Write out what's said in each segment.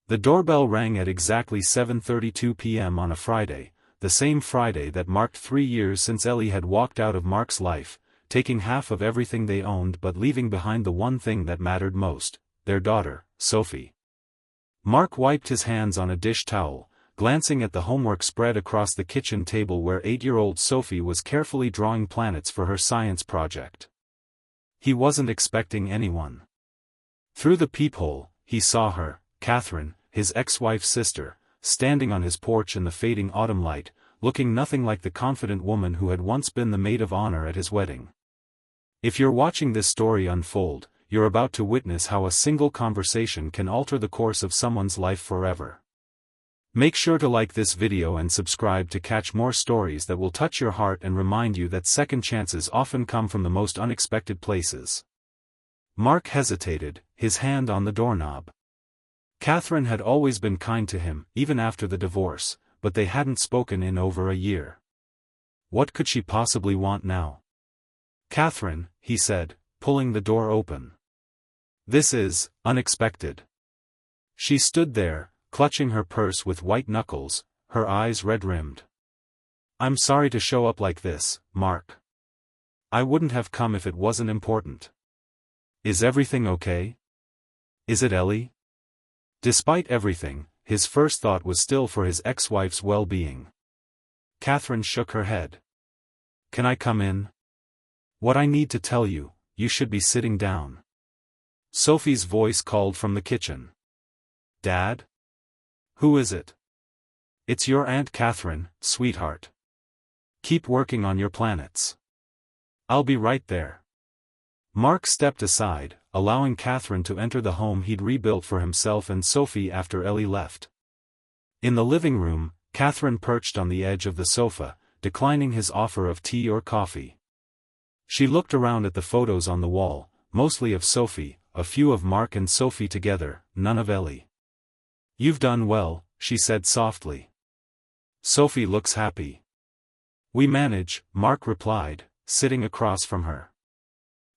The doorbell rang at exactly 7:32 p.m. on a Friday, the same Friday that marked 3 years since Ellie had walked out of Mark's life, taking half of everything they owned but leaving behind the one thing that mattered most, their daughter, Sophie. Mark wiped his hands on a dish towel, glancing at the homework spread across the kitchen table where 8-year-old Sophie was carefully drawing planets for her science project. He wasn't expecting anyone. Through the peephole, he saw her, Catherine, his ex-wife's sister, standing on his porch in the fading autumn light, looking nothing like the confident woman who had once been the maid of honor at his wedding. If you're watching this story unfold, you're about to witness how a single conversation can alter the course of someone's life forever. Make sure to like this video and subscribe to catch more stories that will touch your heart and remind you that second chances often come from the most unexpected places. Mark hesitated, his hand on the doorknob. Catherine had always been kind to him, even after the divorce, but they hadn't spoken in over a year. What could she possibly want now? "Catherine," he said, pulling the door open. "This is unexpected." She stood there, clutching her purse with white knuckles, her eyes red-rimmed. "I'm sorry to show up like this, Mark. I wouldn't have come if it wasn't important. Is everything okay? Is it Ellie?" Despite everything, his first thought was still for his ex-wife's well-being. Catherine shook her head. "Can I come in? What I need to tell you, you should be sitting down." Sophie's voice called from the kitchen. "Dad? Who is it?" "It's your Aunt Catherine, sweetheart. Keep working on your planets. I'll be right there." Mark stepped aside, allowing Catherine to enter the home he'd rebuilt for himself and Sophie after Ellie left. In the living room, Catherine perched on the edge of the sofa, declining his offer of tea or coffee. She looked around at the photos on the wall, mostly of Sophie, a few of Mark and Sophie together, none of Ellie. "You've done well," she said softly. "Sophie looks happy." "We manage," Mark replied, sitting across from her.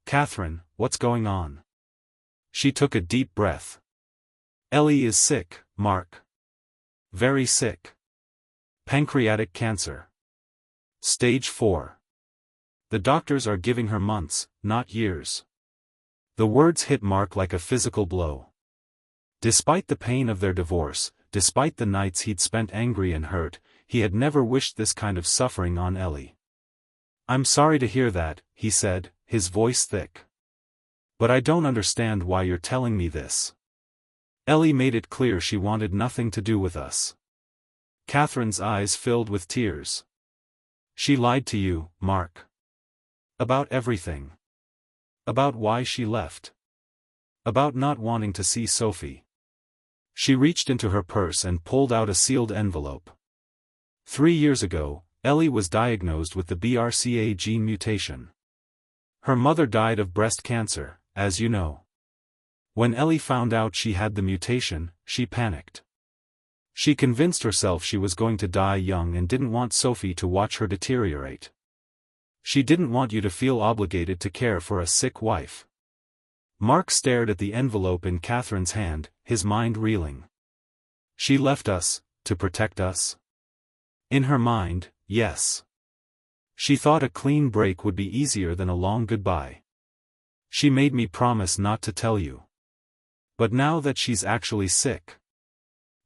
"Catherine, what's going on?" She took a deep breath. "Ellie is sick, Mark. Very sick. Pancreatic cancer. Stage 4. The doctors are giving her months, not years." The words hit Mark like a physical blow. Despite the pain of their divorce, despite the nights he'd spent angry and hurt, he had never wished this kind of suffering on Ellie. "I'm sorry to hear that," he said, his voice thick. "But I don't understand why you're telling me this. Ellie made it clear she wanted nothing to do with us." Catherine's eyes filled with tears. "She lied to you, Mark. About everything. About why she left. About not wanting to see Sophie." She reached into her purse and pulled out a sealed envelope. 3 years ago, Ellie was diagnosed with the BRCA gene mutation. Her mother died of breast cancer, as you know. When Ellie found out she had the mutation, she panicked. She convinced herself she was going to die young and didn't want Sophie to watch her deteriorate. She didn't want you to feel obligated to care for a sick wife. Mark stared at the envelope in Catherine's hand, his mind reeling. She left us, to protect us? In her mind, yes. She thought a clean break would be easier than a long goodbye. She made me promise not to tell you. But now that she's actually sick.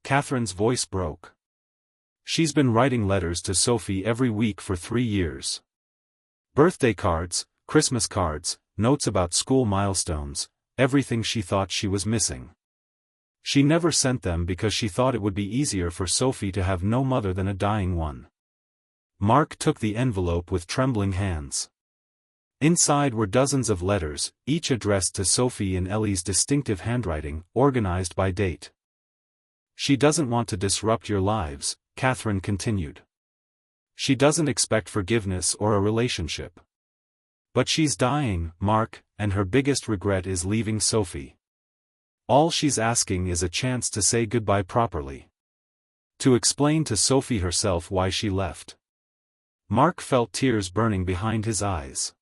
Catherine's voice broke. She's been writing letters to Sophie every week for 3 years. Birthday cards, Christmas cards, notes about school milestones, everything she thought she was missing. She never sent them because she thought it would be easier for Sophie to have no mother than a dying one. Mark took the envelope with trembling hands. Inside were dozens of letters, each addressed to Sophie in Ellie's distinctive handwriting, organized by date. She doesn't want to disrupt your lives, Catherine continued. She doesn't expect forgiveness or a relationship. But she's dying, Mark, and her biggest regret is leaving Sophie. All she's asking is a chance to say goodbye properly. To explain to Sophie herself why she left. Mark felt tears burning behind his eyes.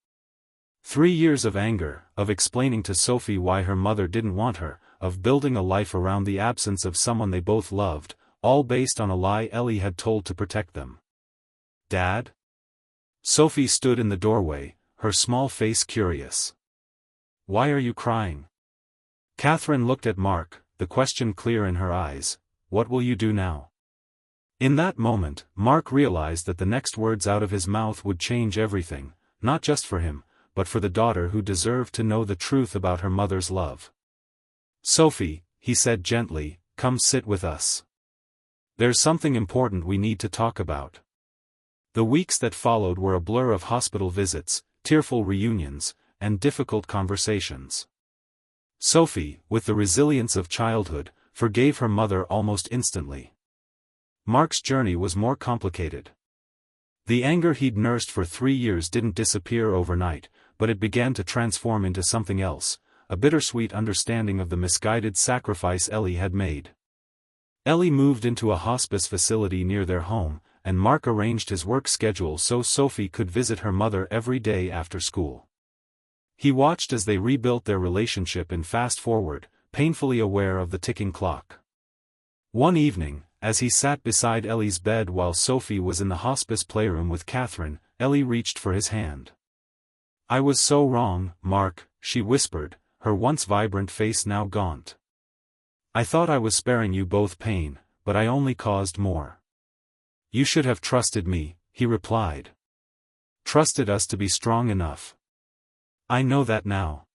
3 years of anger, of explaining to Sophie why her mother didn't want her, of building a life around the absence of someone they both loved, all based on a lie Ellie had told to protect them. "Dad?" Sophie stood in the doorway, her small face curious. "Why are you crying?" Catherine looked at Mark, the question clear in her eyes. "What will you do now?" In that moment, Mark realized that the next words out of his mouth would change everything, not just for him, but for the daughter who deserved to know the truth about her mother's love. "Sophie," he said gently, "come sit with us. There's something important we need to talk about." The weeks that followed were a blur of hospital visits, tearful reunions, and difficult conversations. Sophie, with the resilience of childhood, forgave her mother almost instantly. Mark's journey was more complicated. The anger he'd nursed for 3 years didn't disappear overnight, but it began to transform into something else, a bittersweet understanding of the misguided sacrifice Ellie had made. Ellie moved into a hospice facility near their home, and Mark arranged his work schedule so Sophie could visit her mother every day after school. He watched as they rebuilt their relationship in fast-forward, painfully aware of the ticking clock. One evening, as he sat beside Ellie's bed while Sophie was in the hospice playroom with Catherine, Ellie reached for his hand. "I was so wrong, Mark," she whispered, her once vibrant face now gaunt. "I thought I was sparing you both pain, but I only caused more." "You should have trusted me," he replied. "Trusted us to be strong enough." "I know that now."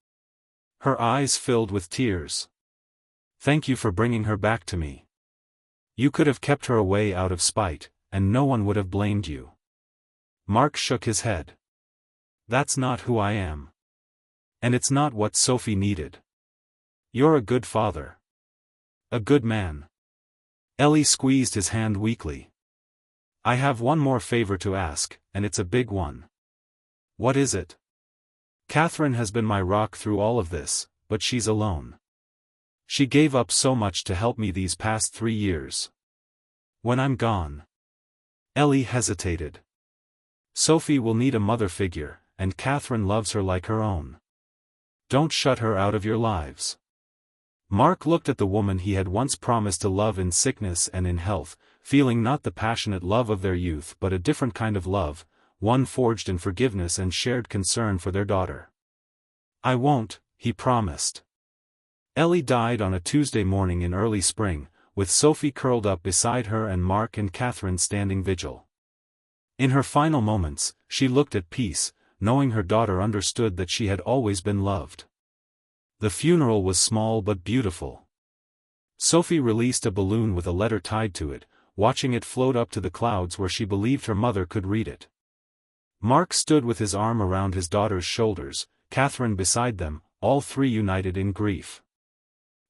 Her eyes filled with tears. "Thank you for bringing her back to me. You could have kept her away out of spite, and no one would have blamed you." Mark shook his head. "That's not who I am. And it's not what Sophie needed. You're a good father. A good man." Ellie squeezed his hand weakly. "I have one more favor to ask, and it's a big one." "What is it?" "Catherine has been my rock through all of this, but she's alone. She gave up so much to help me these past 3 years. When I'm gone..." Ellie hesitated. "Sophie will need a mother figure, and Catherine loves her like her own. Don't shut her out of your lives." Mark looked at the woman he had once promised to love in sickness and in health, feeling not the passionate love of their youth but a different kind of love, one forged in forgiveness and shared concern for their daughter. "I won't," he promised. Ellie died on a Tuesday morning in early spring, with Sophie curled up beside her and Mark and Catherine standing vigil. In her final moments, she looked at peace, knowing her daughter understood that she had always been loved. The funeral was small but beautiful. Sophie released a balloon with a letter tied to it, watching it float up to the clouds where she believed her mother could read it. Mark stood with his arm around his daughter's shoulders, Catherine beside them, all three united in grief.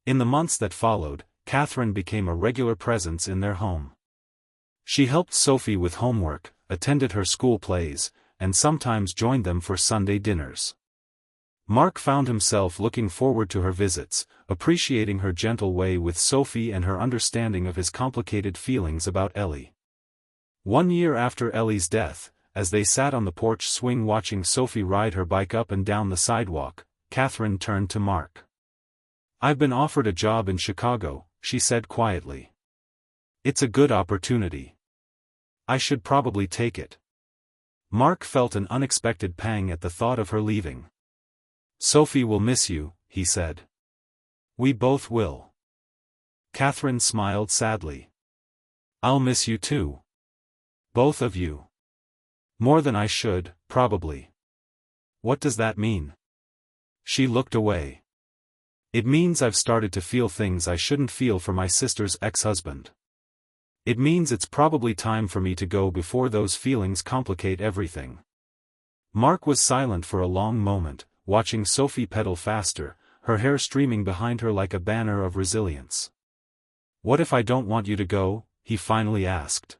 In the months that followed, Catherine became a regular presence in their home. She helped Sophie with homework, attended her school plays, and sometimes joined them for Sunday dinners. Mark found himself looking forward to her visits, appreciating her gentle way with Sophie and her understanding of his complicated feelings about Ellie. 1 year after Ellie's death, as they sat on the porch swing watching Sophie ride her bike up and down the sidewalk, Catherine turned to Mark. "I've been offered a job in Chicago," she said quietly. "It's a good opportunity. I should probably take it." Mark felt an unexpected pang at the thought of her leaving. "Sophie will miss you," he said. "We both will." Catherine smiled sadly. "I'll miss you too. Both of you. More than I should, probably." "What does that mean?" She looked away. "It means I've started to feel things I shouldn't feel for my sister's ex-husband. It means it's probably time for me to go before those feelings complicate everything." Mark was silent for a long moment, watching Sophie pedal faster, her hair streaming behind her like a banner of resilience. "What if I don't want you to go?" he finally asked.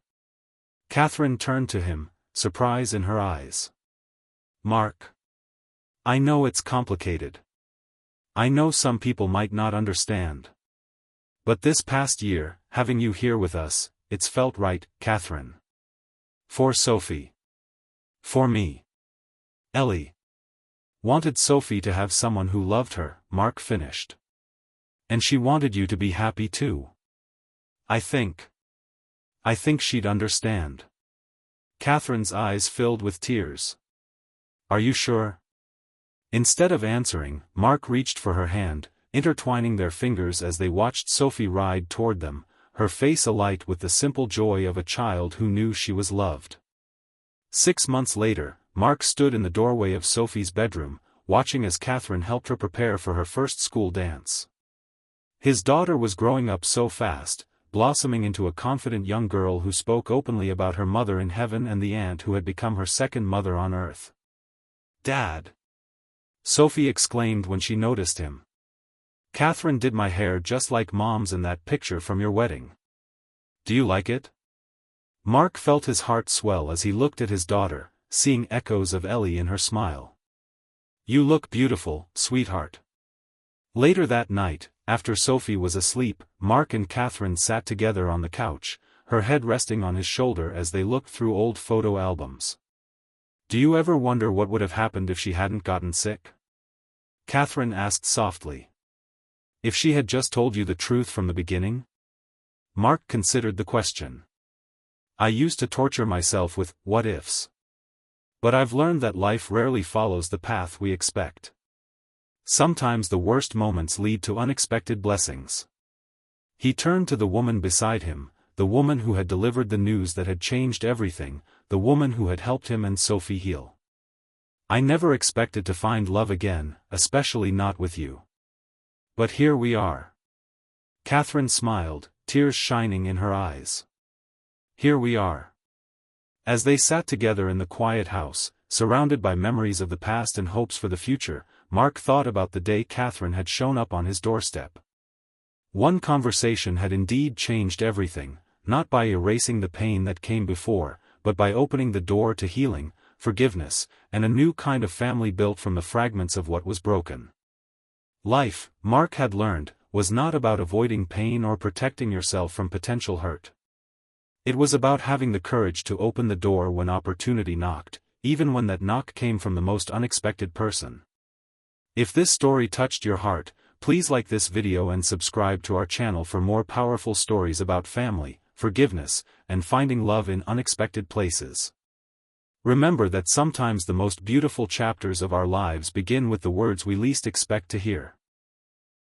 Catherine turned to him, surprise in her eyes. "Mark. I know it's complicated. I know some people might not understand. But this past year, having you here with us, it's felt right, Catherine. For Sophie. For me. Ellie wanted Sophie to have someone who loved her," Mark finished. And she wanted you to be happy too. I think she'd understand. Catherine's eyes filled with tears. Are you sure? Instead of answering, Mark reached for her hand, intertwining their fingers as they watched Sophie ride toward them, her face alight with the simple joy of a child who knew she was loved. 6 months later, Mark stood in the doorway of Sophie's bedroom, watching as Catherine helped her prepare for her first school dance. His daughter was growing up so fast, blossoming into a confident young girl who spoke openly about her mother in heaven and the aunt who had become her second mother on earth. "Dad!" Sophie exclaimed when she noticed him. "Catherine did my hair just like Mom's in that picture from your wedding. Do you like it?" Mark felt his heart swell as he looked at his daughter, seeing echoes of Ellie in her smile. "You look beautiful, sweetheart." Later that night, after Sophie was asleep, Mark and Catherine sat together on the couch, her head resting on his shoulder as they looked through old photo albums. "Do you ever wonder what would have happened if she hadn't gotten sick?" Catherine asked softly. "If she had just told you the truth from the beginning?" Mark considered the question. "I used to torture myself with what-ifs. But I've learned that life rarely follows the path we expect. Sometimes the worst moments lead to unexpected blessings." He turned to the woman beside him, the woman who had delivered the news that had changed everything, the woman who had helped him and Sophie heal. "I never expected to find love again, especially not with you. But here we are." Catherine smiled, tears shining in her eyes. "Here we are." As they sat together in the quiet house, surrounded by memories of the past and hopes for the future, Mark thought about the day Catherine had shown up on his doorstep. One conversation had indeed changed everything, not by erasing the pain that came before, but by opening the door to healing, forgiveness, and a new kind of family built from the fragments of what was broken. Life, Mark had learned, was not about avoiding pain or protecting yourself from potential hurt. It was about having the courage to open the door when opportunity knocked, even when that knock came from the most unexpected person. If this story touched your heart, please like this video and subscribe to our channel for more powerful stories about family, forgiveness, and finding love in unexpected places. Remember that sometimes the most beautiful chapters of our lives begin with the words we least expect to hear.